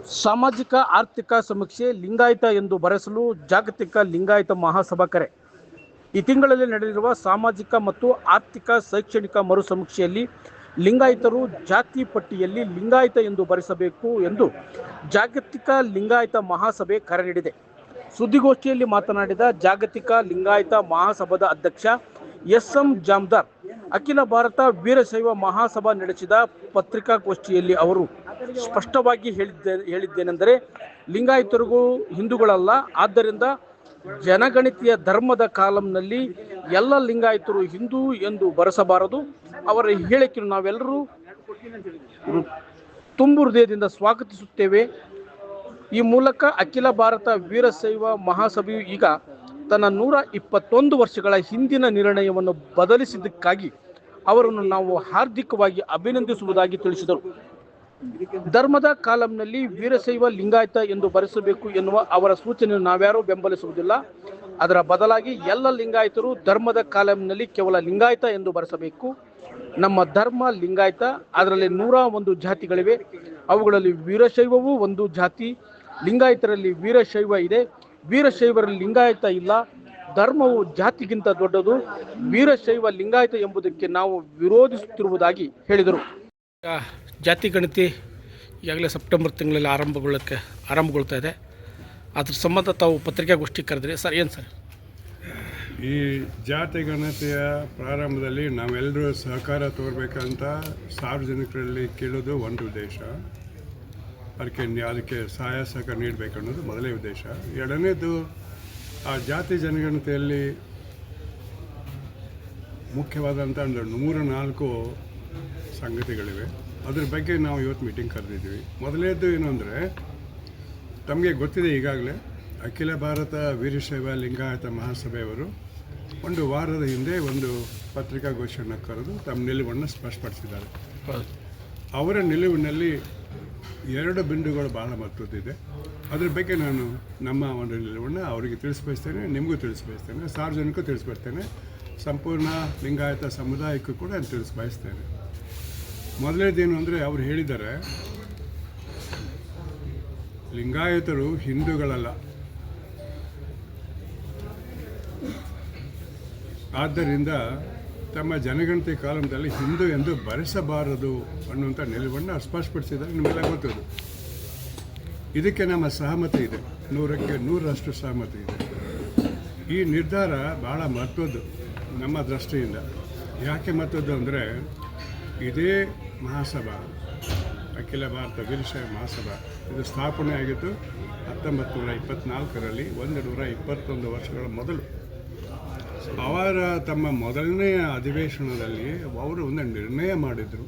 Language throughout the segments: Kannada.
ಸಾಮಾಜಿಕ ಆರ್ಥಿಕ ಸಮೀಕ್ಷೆ ಲಿಂಗಾಯತ ಎಂದು ಬರೆಸಲು ಜಾಗತಿಕ ಲಿಂಗಾಯತ ಮಹಾಸಭಾ ಕರೆ. ಈ ತಿಂಗಳಲ್ಲಿ ನಡೆದಿರುವ ಸಾಮಾಜಿಕ ಮತ್ತು ಆರ್ಥಿಕ ಶೈಕ್ಷಣಿಕ ಮರು ಸಮೀಕ್ಷೆಯಲ್ಲಿ ಲಿಂಗಾಯತರು ಜಾತಿ ಪಟ್ಟಿಯಲ್ಲಿ ಲಿಂಗಾಯತ ಎಂದು ಬರೆಸಬೇಕು ಎಂದು ಜಾಗತಿಕ ಲಿಂಗಾಯತ ಮಹಾಸಭೆ ಕರೆ ನೀಡಿದೆ. ಸುದ್ದಿಗೋಷ್ಠಿಯಲ್ಲಿ ಮಾತನಾಡಿದ ಜಾಗತಿಕ ಲಿಂಗಾಯತ ಮಹಾಸಭಾದ ಅಧ್ಯಕ್ಷ ಎಸ್.ಎಂ. ಜಾಮದಾರ್, ಅಖಿಲ ಭಾರತ ವೀರಶೈವ ಮಹಾಸಭಾ ನಡೆಸಿದ ಪತ್ರಿಕಾಗೋಷ್ಠಿಯಲ್ಲಿ ಅವರು ಸ್ಪಷ್ಟವಾಗಿ ಹೇಳಿದ್ದೇನೆಂದರೆ, ಲಿಂಗಾಯತರು ಹಿಂದೂಗಳಲ್ಲ. ಆದ್ದರಿಂದ ಜನಗಣತಿಯ ಧರ್ಮದ ಕಾಲಂನಲ್ಲಿ ಎಲ್ಲ ಲಿಂಗಾಯತರು ಹಿಂದೂ ಎಂದು ಬರೆಸಬಾರದು. ಅವರ ಹೇಳಿಕೆಯನ್ನು ನಾವೆಲ್ಲರೂ ತುಂಬು ಹೃದಯದಿಂದ ಸ್ವಾಗತಿಸುತ್ತೇವೆ. ಈ ಮೂಲಕ ಅಖಿಲ ಭಾರತ ವೀರಶೈವ ಮಹಾಸಭೆಯು ಈಗ ತನ್ನ 121 ವರ್ಷಗಳ ಹಿಂದಿನ ನಿರ್ಣಯವನ್ನು ಬದಲಿಸಿದ್ದಕ್ಕಾಗಿ ಅವರನ್ನು ನಾವು ಹಾರ್ದಿಕವಾಗಿ ಅಭಿನಂದಿಸುವುದಾಗಿ ತಿಳಿಸಿದರು. ಧರ್ಮದ ಕಾಲಂನಲ್ಲಿ ವೀರಶೈವ ಲಿಂಗಾಯತ ಎಂದು ಬರೆಸಬೇಕು ಎನ್ನುವ ಅವರ ಸೂಚನೆಯನ್ನು ನಾವ್ಯಾರೂ ಬೆಂಬಲಿಸುವುದಿಲ್ಲ. ಅದರ ಬದಲಾಗಿ ಎಲ್ಲ ಲಿಂಗಾಯತರು ಧರ್ಮದ ಕಾಲಂನಲ್ಲಿ ಕೇವಲ ಲಿಂಗಾಯತ ಎಂದು ಬರೆಸಬೇಕು. ನಮ್ಮ ಧರ್ಮ ಲಿಂಗಾಯತ, ಅದರಲ್ಲಿ 101 ಜಾತಿಗಳಿವೆ. ಅವುಗಳಲ್ಲಿ ವೀರಶೈವವೂ ಒಂದು ಜಾತಿ. ಲಿಂಗಾಯತರಲ್ಲಿ ವೀರಶೈವ ಇದೆ, ವೀರಶೈವರಲ್ಲಿ ಲಿಂಗಾಯತ ಇಲ್ಲ. ಧರ್ಮವು ಜಾತಿಗಿಂತ ದೊಡ್ಡದು. ವೀರಶೈವ ಲಿಂಗಾಯತ ಎಂಬುದಕ್ಕೆ ನಾವು ವಿರೋಧಿಸುತ್ತಿರುವುದಾಗಿ ಹೇಳಿದರು. ಜಾತಿ ಗಣತಿ ಈಗಾಗಲೇ ಸೆಪ್ಟೆಂಬರ್ ತಿಂಗಳಲ್ಲಿ ಆರಂಭಗೊಳ್ತಾ ಇದೆ. ಅದ್ರ ಸಂಬಂಧ ತಾವು ಪತ್ರಿಕಾಗೋಷ್ಠಿ ಕರೆದ್ರಿ ಸರ್, ಏನು ಸರ್? ಈ ಜಾತಿ ಗಣತಿಯ ಪ್ರಾರಂಭದಲ್ಲಿ ನಾವೆಲ್ಲರೂ ಸಹಕಾರ ತೋರಬೇಕಂತ ಸಾರ್ವಜನಿಕರಲ್ಲಿ ಕೇಳೋದು ಒಂದು ಉದ್ದೇಶ. ಅದಕ್ಕೆ ಸಹಾಯ ಸಹಕಾರ ನೀಡಬೇಕು ಅನ್ನೋದು ಮೊದಲನೇ ಉದ್ದೇಶ. ಎರಡನೇದು, ಆ ಜಾತಿ ಜನಗಣತಿಯಲ್ಲಿ ಮುಖ್ಯವಾದಂಥ ಒಂದು 104 ಸಂಗತಿಗಳಿವೆ. ಅದ್ರ ಬಗ್ಗೆ ನಾವು ಇವತ್ತು ಮೀಟಿಂಗ್ ಕರೆದಿದ್ದೀವಿ. ಮೊದಲನೇದು ಏನು ಅಂದರೆ, ತಮಗೆ ಗೊತ್ತಿದೆ ಈಗಾಗಲೇ ಅಖಿಲ ಭಾರತ ವೀರಶೈವ ಲಿಂಗಾಯತ ಮಹಾಸಭೆಯವರು ಒಂದು ವಾರದ ಹಿಂದೆ ಒಂದು ಪತ್ರಿಕಾಗೋಷ್ಠಿಯನ್ನು ಕರೆದು ತಮ್ಮ ನಿಲುವನ್ನು ಸ್ಪಷ್ಟಪಡಿಸಿದ್ದಾರೆ. ಅವರ ನಿಲುವಿನಲ್ಲಿ 2 ಬಿಂದುಗಳು ಭಾಳ ಮಹತ್ವದ್ದಿದೆ. ಅದ್ರ ಬಗ್ಗೆ ನಾನು ನಮ್ಮ ಒಂದು ನಿಲುವನ್ನು ಅವರಿಗೆ ತಿಳಿಸ್ಬಯಸ್ತೇನೆ, ನಿಮಗೂ ತಿಳಿಸ್ಬಯಸ್ತೇನೆ, ಸಾರ್ವಜನಿಕರು ತಿಳಿಸ್ಬರ್ತೇನೆ, ಸಂಪೂರ್ಣ ಲಿಂಗಾಯತ ಸಮುದಾಯಕ್ಕೂ ಕೂಡ ನಾನು ತಿಳಿಸ್ಬಯಸ್ತೇನೆ. ಮೊದಲನೇದೇನು ಅಂದರೆ, ಅವರು ಹೇಳಿದ್ದಾರೆ ಲಿಂಗಾಯತರು ಹಿಂದೂಗಳಲ್ಲ, ಆದ್ದರಿಂದ ತಮ್ಮ ಜನಗಣತಿ ಕಾಲದಲ್ಲಿ ಹಿಂದೂ ಎಂದು ಬರೆಸಬಾರದು ಅನ್ನುವಂಥ ನಿಲುವನ್ನು ಸ್ಪಷ್ಟಪಡಿಸಿದ್ದಾರೆ. ನಿಮಗೆಲ್ಲ ಗೊತ್ತದು. ಇದಕ್ಕೆ ನಮ್ಮ ಸಹಮತಿ ಇದೆ, 100ಕ್ಕೆ 100ರಷ್ಟು ಸಹಮತಿ ಇದೆ. ಈ ನಿರ್ಧಾರ ಭಾಳ ಮಹತ್ವದ್ದು ನಮ್ಮ ದೃಷ್ಟಿಯಿಂದ. ಯಾಕೆ ಮಹತ್ವದ್ದು ಅಂದರೆ, ಇದೇ ಮಹಾಸಭಾ, ಅಖಿಲ ಭಾರತ ವೀರಶೈವ ಮಹಾಸಭಾ, ಇದು ಸ್ಥಾಪನೆ ಆಗಿದ್ದು 1924ರಲ್ಲಿ, 121 ವರ್ಷಗಳ ಮೊದಲು. ಅವರ ತಮ್ಮ ಮೊದಲನೆಯ ಅಧಿವೇಶನದಲ್ಲಿ ಅವರು ಒಂದು ನಿರ್ಣಯ ಮಾಡಿದರು.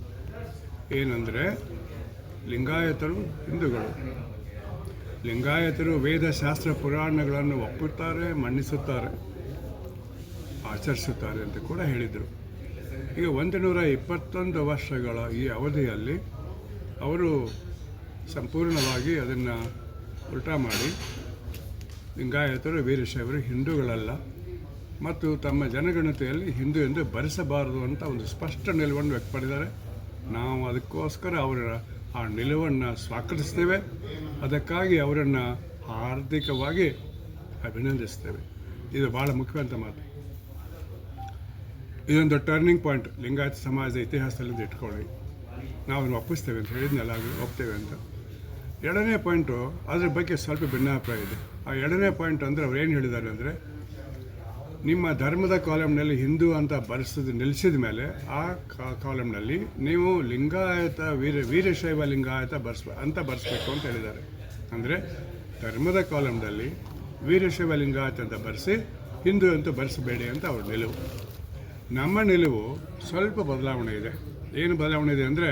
ಏನಂದರೆ, ಲಿಂಗಾಯತರು ಹಿಂದೂಗಳು, ಲಿಂಗಾಯತರು ವೇದಶಾಸ್ತ್ರ ಪುರಾಣಗಳನ್ನು ಒಪ್ಪುತ್ತಾರೆ, ಮನ್ನಿಸುತ್ತಾರೆ, ಆಚರಿಸುತ್ತಾರೆ ಅಂತ ಕೂಡ ಹೇಳಿದರು. ಈಗ 121 ವರ್ಷಗಳ ಈ ಅವಧಿಯಲ್ಲಿ ಅವರು ಸಂಪೂರ್ಣವಾಗಿ ಅದನ್ನು ಉಲ್ಟಾ ಮಾಡಿ ಲಿಂಗಾಯತರು ವೀರಶೈವರು ಹಿಂದೂಗಳಲ್ಲ ಮತ್ತು ತಮ್ಮ ಜನಗಣತಿಯಲ್ಲಿ ಹಿಂದೂ ಎಂದು ಬರೆಸಬಾರದು ಅಂತ ಒಂದು ಸ್ಪಷ್ಟ ನಿಲುವನ್ನು ವ್ಯಕ್ತಪಡಿಸಿದ್ದಾರೆ. ನಾವು ಅದಕ್ಕೋಸ್ಕರ ಅವರ ಆ ನಿಲುವನ್ನು ಸ್ವಾಗತಿಸ್ತೇವೆ. ಅದಕ್ಕಾಗಿ ಅವರನ್ನು ಹಾರ್ದಿಕವಾಗಿ ಅಭಿನಂದಿಸ್ತೇವೆ. ಇದು ಭಾಳ ಮುಖ್ಯವಾದ ಮಾತು. ಇದೊಂದು ಟರ್ನಿಂಗ್ ಪಾಯಿಂಟ್ ಲಿಂಗಾಯತ ಸಮಾಜದ ಇತಿಹಾಸದಲ್ಲಿ ಇಟ್ಕೊಳ್ಳಿ. ನಾವು ಒಪ್ಪಿಸ್ತೇವೆ ಅಂತ ಹೇಳಿದ್ನೆಲ್ಲ ಒಪ್ತೇವೆ ಅಂತ. ಎರಡನೇ ಪಾಯಿಂಟು, ಅದ್ರ ಬಗ್ಗೆ ಸ್ವಲ್ಪ ಭಿನ್ನಾಭಿಪ್ರಾಯ ಇದೆ. ಆ ಎರಡನೇ ಪಾಯಿಂಟ್ ಅಂದರೆ ಅವ್ರು ಏನು ಹೇಳಿದ್ದಾರೆ ಅಂದರೆ, ನಿಮ್ಮ ಧರ್ಮದ ಕಾಲಮ್ನಲ್ಲಿ ಹಿಂದೂ ಅಂತ ನಿಲ್ಲಿಸಿದ ಮೇಲೆ ಆ ಕಾಲಮ್ನಲ್ಲಿ ನೀವು ಲಿಂಗಾಯತ ವೀರಶೈವ ಲಿಂಗಾಯತ ಬರೆಸಬೇಕು ಅಂತ ಹೇಳಿದ್ದಾರೆ. ಅಂದರೆ ಧರ್ಮದ ಕಾಲಮ್ನಲ್ಲಿ ವೀರಶೈವ ಲಿಂಗಾಯತ ಅಂತ ಬರೆಸಿ, ಹಿಂದೂ ಅಂತ ಬರೆಸಬೇಡಿ ಅಂತ ಅವ್ರ ನಿಲುವು. ನಮ್ಮ ನಿಲುವು ಸ್ವಲ್ಪ ಬದಲಾವಣೆ ಇದೆ. ಏನು ಬದಲಾವಣೆ ಇದೆ ಅಂದರೆ,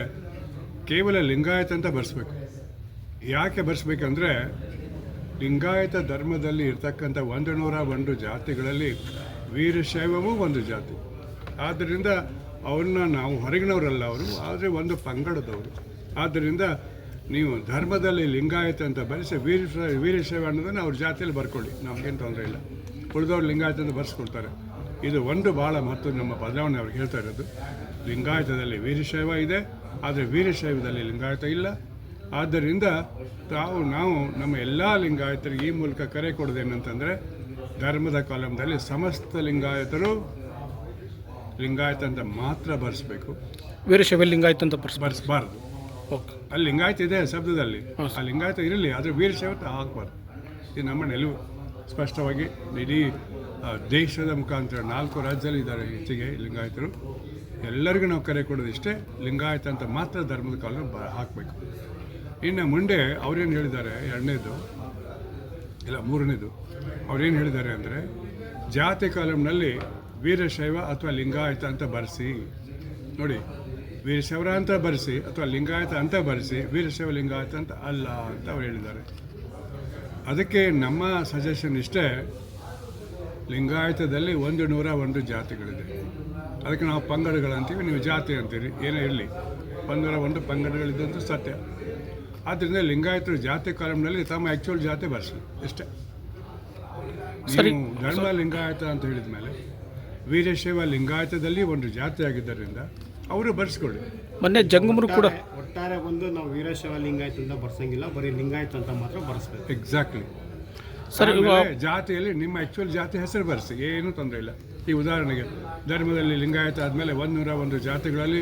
ಕೇವಲ ಲಿಂಗಾಯತ ಅಂತ ಬರೆಸ್ಬೇಕು. ಯಾಕೆ ಬರೆಸ್ಬೇಕಂದ್ರೆ, ಲಿಂಗಾಯತ ಧರ್ಮದಲ್ಲಿ ಇರ್ತಕ್ಕಂಥ 101 ಜಾತಿಗಳಲ್ಲಿ ವೀರಶೈವವೂ ಒಂದು ಜಾತಿ. ಆದ್ದರಿಂದ ಅವ್ರನ್ನ ನಾವು ಹೊರಗಿನವರಲ್ಲ, ಅವರು ಆದರೆ ಒಂದು ಪಂಗಡದವರು. ಆದ್ದರಿಂದ ನೀವು ಧರ್ಮದಲ್ಲಿ ಲಿಂಗಾಯತ ಅಂತ ಬರೆಸಿ ವೀರಶೈವ ಅನ್ನೋದನ್ನು ಅವ್ರ ಜಾತಿಯಲ್ಲಿ ಬರ್ಕೊಳ್ಳಿ, ನಮಗೇನು ತೊಂದರೆ ಇಲ್ಲ. ಉಳಿದವ್ರು ಲಿಂಗಾಯತ ಅಂತ ಬರೆಸ್ಕೊಳ್ತಾರೆ. ಇದು ಒಂದು ಭಾಳ ಮಹತ್ವ ನಮ್ಮ ಬದಲಾವಣೆ ಅವ್ರಿಗೆ ಹೇಳ್ತಾ ಇರೋದು. ಲಿಂಗಾಯತದಲ್ಲಿ ವೀರಶೈವ ಇದೆ, ಆದರೆ ವೀರಶೈವದಲ್ಲಿ ಲಿಂಗಾಯತ ಇಲ್ಲ. ಆದ್ದರಿಂದ ನಾವು ನಮ್ಮ ಎಲ್ಲ ಲಿಂಗಾಯತರಿಗೆ ಈ ಮೂಲಕ ಕರೆ ಕೊಡೋದೇನಂತಂದರೆ ಧರ್ಮದ ಕಾಲಂದಲ್ಲಿ ಸಮಸ್ತ ಲಿಂಗಾಯತರು ಲಿಂಗಾಯತ ಅಂತ ಮಾತ್ರ ಬರೆಸ್ಬೇಕು, ವೀರಶೈವ ಲಿಂಗಾಯತ ಅಂತ ಬರೆಸಬಾರ್ದು. ಓಕೆ, ಅಲ್ಲಿ ಲಿಂಗಾಯತ ಇದೆ ಶಬ್ದದಲ್ಲಿ, ಆ ಲಿಂಗಾಯತ ಇರಲಿ, ಆದರೆ ವೀರಶೈವ ಹಾಕಬಾರ್ದು. ಇದು ನಮ್ಮ ನಿಲುವು ಸ್ಪಷ್ಟವಾಗಿ ಇಡೀ ದೇಶದ ಮುಖಾಂತರ 4 ರಾಜ್ಯದಲ್ಲಿ ಇದ್ದಾರೆ ಹೆಚ್ಚಿಗೆ ಲಿಂಗಾಯತರು. ಎಲ್ಲರಿಗೂ ನಾವು ಕರೆ ಕೊಡೋದಿಷ್ಟೇ, ಲಿಂಗಾಯತ ಅಂತ ಮಾತ್ರ ಧರ್ಮದ ಕಾಲ ಹಾಕಬೇಕು. ಇನ್ನು ಮುಂದೆ ಅವ್ರೇನು ಹೇಳಿದ್ದಾರೆ, 3ನೇದು ಅವ್ರೇನು ಹೇಳಿದ್ದಾರೆ ಅಂದರೆ ಜಾತಿ ಕಾಲಂನಲ್ಲಿ ವೀರಶೈವ ಅಥವಾ ಲಿಂಗಾಯತ ಅಂತ ಬರೆಸಿ. ನೋಡಿ, ವೀರಶೈವರ ಅಂತ ಬರೆಸಿ ಅಥವಾ ಲಿಂಗಾಯತ ಅಂತ ಬರೆಸಿ, ವೀರಶೈವ ಲಿಂಗಾಯತ ಅಂತ ಅಲ್ಲ ಅಂತ ಅವ್ರು ಹೇಳಿದ್ದಾರೆ. ಅದಕ್ಕೆ ನಮ್ಮ ಸಜೆಷನ್ ಇಷ್ಟೇ, ಲಿಂಗಾಯತದಲ್ಲಿ 101 ಜಾತಿಗಳಿದೆ. ಅದಕ್ಕೆ ನಾವು ಪಂಗಡಗಳಂತೀವಿ, ನೀವು ಜಾತಿ ಅಂತೀರಿ, ಏನೇ ಇರಲಿ, 101 ಪಂಗಡಗಳಿದ್ದಂತೂ ಸತ್ಯ. ಆದ್ದರಿಂದ ಲಿಂಗಾಯತರು ಜಾತಿ ಕಾಲಂನಲ್ಲಿ ತಮ್ಮ ಆ್ಯಕ್ಚುಯಲ್ ಜಾತಿ ಬರೆಸಲಿ ಇಷ್ಟೇ. ನೀವು ಧರ್ಮ ಲಿಂಗಾಯತ ಅಂತ ಹೇಳಿದ ಮೇಲೆ ವೀರಶೈವ ಲಿಂಗಾಯತದಲ್ಲಿ ಒಂದು ಜಾತಿ ಆಗಿದ್ದರಿಂದ ಅವರು ಬರೆಸ್ಕೊಳ್ಳಿ. ಮೊನ್ನೆ ಜಂಗಮರು ಕೂಡ ಒಟ್ಟಾರೆ ಬಂದು ನಾವು ವೀರಶೈವ ಲಿಂಗಾಯತ ಅಂತ ಬರ್ಸಂಗಿಲ್ಲ, ಬರೀ ಲಿಂಗಾಯತ ಅಂತ ಮಾತ್ರ ಬರ್ಸ್ಬೇಕು. ಎಕ್ಸಾಕ್ಟ್ಲಿ. ಸರ್, ಜಾತಿಯಲ್ಲಿ ನಿಮ್ಮ ಆ್ಯಕ್ಚುಯಲ್ ಜಾತಿ ಹೆಸರು ಬರೆಸಿ, ಏನೂ ತೊಂದರೆ ಇಲ್ಲ. ಈ ಉದಾಹರಣೆಗೆ ಧರ್ಮದಲ್ಲಿ ಲಿಂಗಾಯತ ಆದಮೇಲೆ 101 ಜಾತಿಗಳಲ್ಲಿ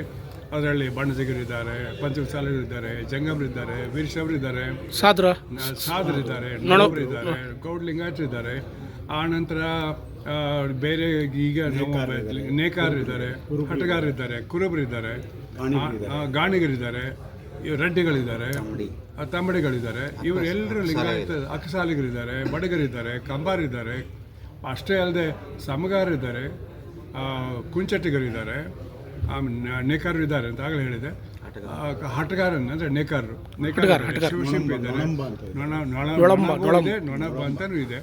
ಅದರಲ್ಲಿ ಬಣಜಿಗರಿದ್ದಾರೆ, ಪಂಚಮಸಾಲರಿದ್ದಾರೆ, ಜಂಗಮರಿದ್ದಾರೆ, ವೀರಶೈವರಿದ್ದಾರೆ, ಸಾಧರಿದ್ದಾರೆ, ನೊಣವರಿದ್ದಾರೆ, ಗೌಡ್ ಲಿಂಗಾಯತರಿದ್ದಾರೆ. ಆ ನಂತರ ಬೇರೆ ಈಗ ನೇಕಾರರಿದ್ದಾರೆ, ಹಟಗಾರರಿದ್ದಾರೆ, ಕುರುಬರಿದ್ದಾರೆ, ಗಾಣಿಗರಿದ್ದಾರೆ, ರೆಡ್ಡಿಗಳಿದ್ದಾರೆ, ತಮ್ಮಡಿಗಳಿದ್ದಾರೆ. ಇವರೆಲ್ಲರೂ ಲಿಂಗಾಯತ. ಅಕ್ಕಸಾಲಿಗರಿದ್ದಾರೆ, ಬಡಗರಿದ್ದಾರೆ, ಕಂಬಾರಿದ್ದಾರೆ. ಅಷ್ಟೇ ಅಲ್ಲದೆ ಸಮಗಾರಿದ್ದಾರೆ, ಕುಂಚಟ್ಟಿಗರಿದ್ದಾರೆ, ನೇಕಾರರು ಇದ್ದಾರೆ ಅಂತ ಆಗಲೇ ಹೇಳಿದೆ. ಹಟಗಾರನ್ ಅಂದರೆ ನೇಕಾರರು, ಶಿವಶಿಂಪಿ ಇದ್ದಾರೆ, ನೊಣಬ ಅಂತಲೂ ಇದೆ.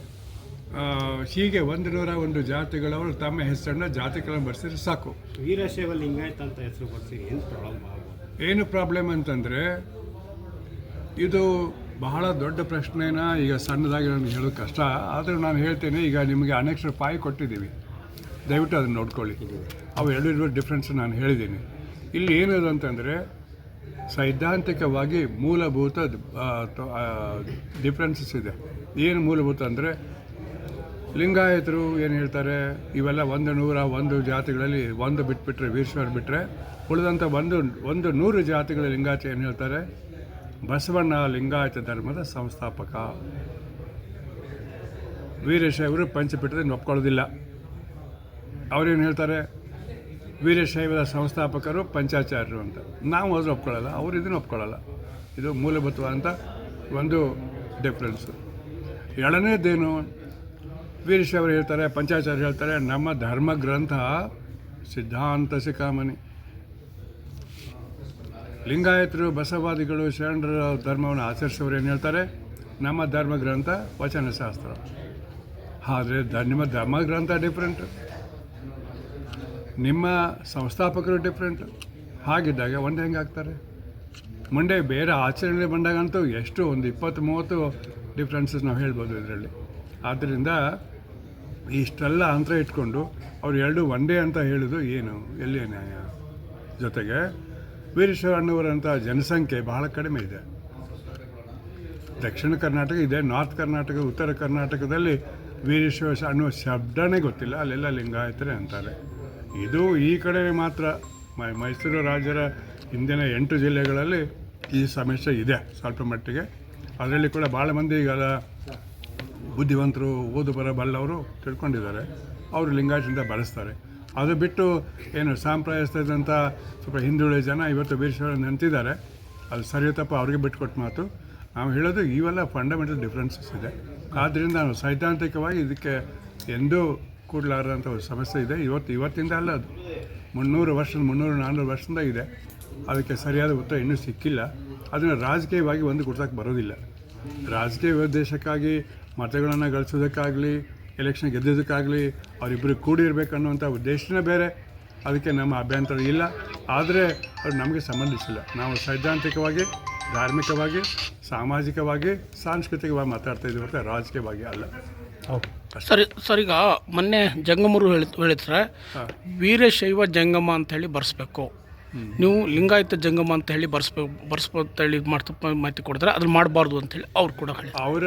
ಹೀಗೆ 101 ಜಾತಿಗಳವರು ತಮ್ಮ ಹೆಸರನ್ನ ಜಾತಿಗಳನ್ನು ಬರ್ಸಿದ್ರೆ ಸಾಕು. ವೀರಶೈವ ಲಿಂಗಾಯತ ಅಂತ ಹೆಸರು ಬರ್ಸಿರಿ, ಏನು ಪ್ರಾಬ್ಲಮ್ ಅಂತಂದರೆ, ಇದು ಬಹಳ ದೊಡ್ಡ ಪ್ರಶ್ನೆನ ಈಗ ಸಣ್ಣದಾಗಿ ನನಗೆ ಹೇಳೋದು ಕಷ್ಟ. ಆದರೂ ನಾನು ಹೇಳ್ತೇನೆ, ಈಗ ನಿಮಗೆ ಅನೆಕ್ಷರ ಪಾಯಿ ಕೊಟ್ಟಿದ್ದೀವಿ, ದಯವಿಟ್ಟು ಅದನ್ನು ನೋಡ್ಕೊಳ್ಳಿ. ಅವು ಎರಡು ಡಿಫ್ರೆನ್ಸ್ ನಾನು ಹೇಳಿದ್ದೀನಿ. ಇಲ್ಲಿ ಏನದು ಅಂತಂದರೆ, ಸೈದ್ಧಾಂತಿಕವಾಗಿ ಮೂಲಭೂತ ಡಿಫ್ರೆನ್ಸಸ್ ಇದೆ. ಏನು ಮೂಲಭೂತ ಅಂದರೆ, ಲಿಂಗಾಯತರು ಏನು ಹೇಳ್ತಾರೆ, ಇವೆಲ್ಲ 101 ಜಾತಿಗಳಲ್ಲಿ ಒಂದು ಬಿಟ್ಬಿಟ್ರೆ, ವೀರಶೈವರು ಬಿಟ್ಟರೆ ಉಳಿದಂಥ 100 ಜಾತಿಗಳ ಲಿಂಗಾಯತ ಏನು ಹೇಳ್ತಾರೆ, ಬಸವಣ್ಣ ಲಿಂಗಾಯತ ಧರ್ಮದ ಸಂಸ್ಥಾಪಕ. ವೀರಶೈವರು ಪಂಚಪೀಠದಿಂದ ಒಪ್ಕೊಳ್ಳೋದಿಲ್ಲ. ಅವರೇನು ಹೇಳ್ತಾರೆ, ವೀರಶೈವದ ಸಂಸ್ಥಾಪಕರು ಪಂಚಾಚಾರ್ಯರು ಅಂತ. ನಾವು ಅದು ಒಪ್ಕೊಳ್ಳಲ್ಲ, ಅವರು ಇದನ್ನು ಒಪ್ಕೊಳ್ಳಲ್ಲ. ಇದು ಮೂಲಭೂತವಾದಂಥ ಒಂದು ಡಿಫ್ರೆನ್ಸು. ಎರಡನೇದೇನು, ವೀರಶೈವರು ಹೇಳ್ತಾರೆ, ಪಂಚಾಚಾರ್ಯ ಹೇಳ್ತಾರೆ, ನಮ್ಮ ಧರ್ಮ ಗ್ರಂಥ ಸಿದ್ಧಾಂತ ಶಿಖಾಮಣಿ. ಲಿಂಗಾಯತರು, ಬಸವಾದಿಗಳು, ಶರಣರ ಧರ್ಮವನ್ನು ಆಚರಿಸೋರು ಏನು ಹೇಳ್ತಾರೆ, ನಮ್ಮ ಧರ್ಮ ಗ್ರಂಥ ವಚನಶಾಸ್ತ್ರ. ಆದರೆ ನಿಮ್ಮ ಧರ್ಮ ಗ್ರಂಥ ಡಿಫ್ರೆಂಟ್, ನಿಮ್ಮ ಸಂಸ್ಥಾಪಕರು ಡಿಫ್ರೆಂಟ್. ಹಾಗಿದ್ದಾಗ ಒಂದು ಹೆಂಗೆ ಆಗ್ತಾರೆ? ಮುಂದೆ ಬೇರೆ ಆಚರಣೆ ಬಂದಾಗಂತೂ ಎಷ್ಟು ಒಂದು 20-30 ಡಿಫ್ರೆನ್ಸಸ್ ನಾವು ಹೇಳ್ಬೋದು ಇದರಲ್ಲಿ. ಆದ್ದರಿಂದ ಇಷ್ಟೆಲ್ಲ ಅಂತರ ಇಟ್ಕೊಂಡು ಅವ್ರು ಎರಡು ಒಂದೇ ಅಂತ ಹೇಳೋದು ಏನು, ಎಲ್ಲಿ ನ್ಯಾಯ? ಜೊತೆಗೆ ವೀರಶೈವ ಅನ್ನುವರಂಥ ಜನಸಂಖ್ಯೆ ಬಹಳ ಕಡಿಮೆ ಇದೆ. ದಕ್ಷಿಣ ಕರ್ನಾಟಕ ಇದೆ, ನಾರ್ತ್ ಕರ್ನಾಟಕ, ಉತ್ತರ ಕರ್ನಾಟಕದಲ್ಲಿ ವೀರಶೈವ ಅನ್ನುವ ಶಬ್ದನೇ ಗೊತ್ತಿಲ್ಲ, ಅಲ್ಲೆಲ್ಲ ಲಿಂಗಾಯತರೇ ಅಂತಾರೆ. ಇದು ಈ ಕಡೆ ಮಾತ್ರ. ಮೈಸೂರು ರಾಜ್ಯದ ಹಿಂದಿನ 8 ಜಿಲ್ಲೆಗಳಲ್ಲಿ ಈ ಸಮಸ್ಯೆ ಇದೆ ಸ್ವಲ್ಪ ಮಟ್ಟಿಗೆ. ಅದರಲ್ಲಿ ಕೂಡ ಭಾಳ ಮಂದಿ ಈಗ ಬುದ್ಧಿವಂತರು, ಓದು ಬರಬಲ್ಲವರು ತಿಳ್ಕೊಂಡಿದ್ದಾರೆ, ಅವರು ಲಿಂಗಾಯತದಿಂದ ಬಳಸ್ತಾರೆ. ಅದು ಬಿಟ್ಟು ಏನು ಸಾಂಪ್ರದಾಯಿಸಿದಂಥ ಸ್ವಲ್ಪ ಹಿಂದುಳಿದ ಜನ ಇವತ್ತು ವೀರಶೈವ ನಿಂತಿದ್ದಾರೆ. ಅದು ಸರಿಯೋ ತಪ್ಪ ಅವ್ರಿಗೆ ಬಿಟ್ಕೊಟ್ಟು ಮಾತು. ನಾವು ಹೇಳೋದು ಇವೆಲ್ಲ ಫಂಡಮೆಂಟಲ್ ಡಿಫ್ರೆನ್ಸಸ್ ಇದೆ. ಆದ್ದರಿಂದ ನಾವು ಸೈದ್ಧಾಂತಿಕವಾಗಿ ಇದಕ್ಕೆ ಎಂದೂ ಕೂಡಲಾರದಂಥ ಒಂದು ಸಮಸ್ಯೆ ಇದೆ. ಇವತ್ತಿಂದ ಅಲ್ಲ, ಅದು 300-400 ವರ್ಷದಿಂದ ಇದೆ. ಅದಕ್ಕೆ ಸರಿಯಾದ ಉತ್ತರ ಇನ್ನೂ ಸಿಕ್ಕಿಲ್ಲ. ಅದನ್ನು ರಾಜಕೀಯವಾಗಿ ಒಂದು ಕೊಡ್ಸೋಕ್ಕೆ ಬರೋದಿಲ್ಲ. ರಾಜಕೀಯ ಉದ್ದೇಶಕ್ಕಾಗಿ, ಮತಗಳನ್ನು ಗಳಿಸೋದಕ್ಕಾಗಲಿ, ಎಲೆಕ್ಷನ್ ಗೆದ್ದೋದಕ್ಕಾಗಲಿ ಅವರಿಬ್ಬರು ಕೂಡಿರಬೇಕನ್ನುವಂಥ ಉದ್ದೇಶನೇ ಬೇರೆ. ಅದಕ್ಕೆ ನಮ್ಮ ಅಭ್ಯಂತರ ಇಲ್ಲ. ಆದರೆ ಅದು ನಮಗೆ ಸಂಬಂಧಿಸಿಲ್ಲ. ನಾವು ಸೈದ್ಧಾಂತಿಕವಾಗಿ, ಧಾರ್ಮಿಕವಾಗಿ, ಸಾಮಾಜಿಕವಾಗಿ, ಸಾಂಸ್ಕೃತಿಕವಾಗಿ ಮಾತಾಡ್ತಾ ಇದ್ದೀವಿ ಹೊರತು ರಾಜಕೀಯವಾಗಿ ಅಲ್ಲ. ಸರ್, ಈಗ ಮೊನ್ನೆ ಜಂಗಮರು ಹೇಳಿದ್ರೆ ವೀರಶೈವ ಜಂಗಮ ಅಂತ ಹೇಳಿ ಬರ್ಸ್ಬೇಕು. ನೀವು ಲಿಂಗಾಯತ ಜಂಗಮ ಅಂತ ಹೇಳಿ ಬರ್ಸ್ಬೋದು ಅಂತ ಹೇಳಿ ಮಾಹಿತಿ ಕೊಡ್ತಾರೆ ಅದ್ರ ಮಾಡಬಾರ್ದು ಅಂತೇಳಿ ಅವ್ರು ಕೂಡ ಹೇಳಿ. ಅವರ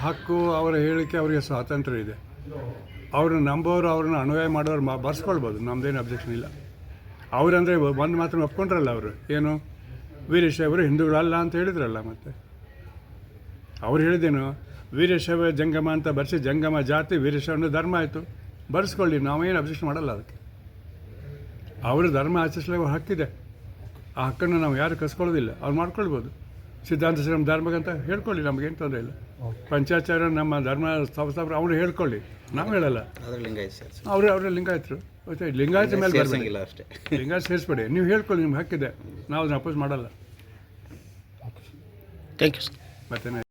ಹಕ್ಕು, ಅವರ ಹೇಳಿಕೆ, ಅವರಿಗೆ ಸ್ವಾತಂತ್ರ್ಯ ಇದೆ. ಅವ್ರನ್ನ ನಂಬೋರು, ಅವ್ರನ್ನ ಅನ್ವಯ ಮಾಡೋರು ಬರ್ಸ್ಕೊಳ್ಬೋದು, ನಮ್ಮದೇನು ಅಬ್ಜೆಕ್ಷನ್ ಇಲ್ಲ. ಅವರಂದರೆ ಒಂದು ಮಾತ್ರ ಒಪ್ಕೊಂಡ್ರಲ್ಲ ಅವರು, ಏನು ವೀರಶೈವರು ಹಿಂದೂಗಳಲ್ಲ ಅಂತ ಹೇಳಿದ್ರಲ್ಲ. ಮತ್ತು ಅವ್ರು ಹೇಳಿದೇನು, ವೀರಶೈವ ಜಂಗಮ ಅಂತ ಬರ್ಸಿ, ಜಂಗಮ ಜಾತಿ ವೀರಶೈವ ಧರ್ಮ ಆಯಿತು, ಬರ್ಸ್ಕೊಳ್ಳಿ, ನಾವೇನು ಅಬ್ಜೆಕ್ಷನ್ ಮಾಡಲ್ಲ ಅದಕ್ಕೆ. ಅವರು ಧರ್ಮ ಆಚರಿಸಲಿಕ್ಕೆ ಹಕ್ಕಿದೆ, ಆ ಹಕ್ಕನ್ನು ನಾವು ಯಾರು ಕಸ್ಕೊಳ್ಳೋದಿಲ್ಲ, ಅವ್ರು ಮಾಡ್ಕೊಳ್ಬೋದು. ಸಿದ್ಧಾಂತ ಶ್ರೀ ನಮ್ಮ ಧರ್ಮಕ್ಕಂತ ಹೇಳ್ಕೊಳ್ಳಿ, ನಮಗೇನು ತೊಂದರೆ ಇಲ್ಲ. ಪಂಚಾಚಾರ್ಯ ನಮ್ಮ ಧರ್ಮ ಸ್ಥಾಪಕ ಅವರು ಹೇಳ್ಕೊಳ್ಳಿ, ನಾವು ಹೇಳಲ್ಲ. ಅವರೇ ಲಿಂಗಾಯತರು, ಲಿಂಗಾಯತ ಮೇಲೆ ಬರಬೇಡಿ, ಲಿಂಗಾಯತ ಸೇರಿಸ್ಬೇಡಿ, ನೀವು ಹೇಳ್ಕೊಳ್ಳಿ, ನಿಮ್ಗೆ ಹಕ್ಕಿದೆ, ನಾವು ಅದನ್ನ ಅಪೋಸ್ ಮಾಡಲ್ಲ. Thank you sir. ಮತ್ತೆ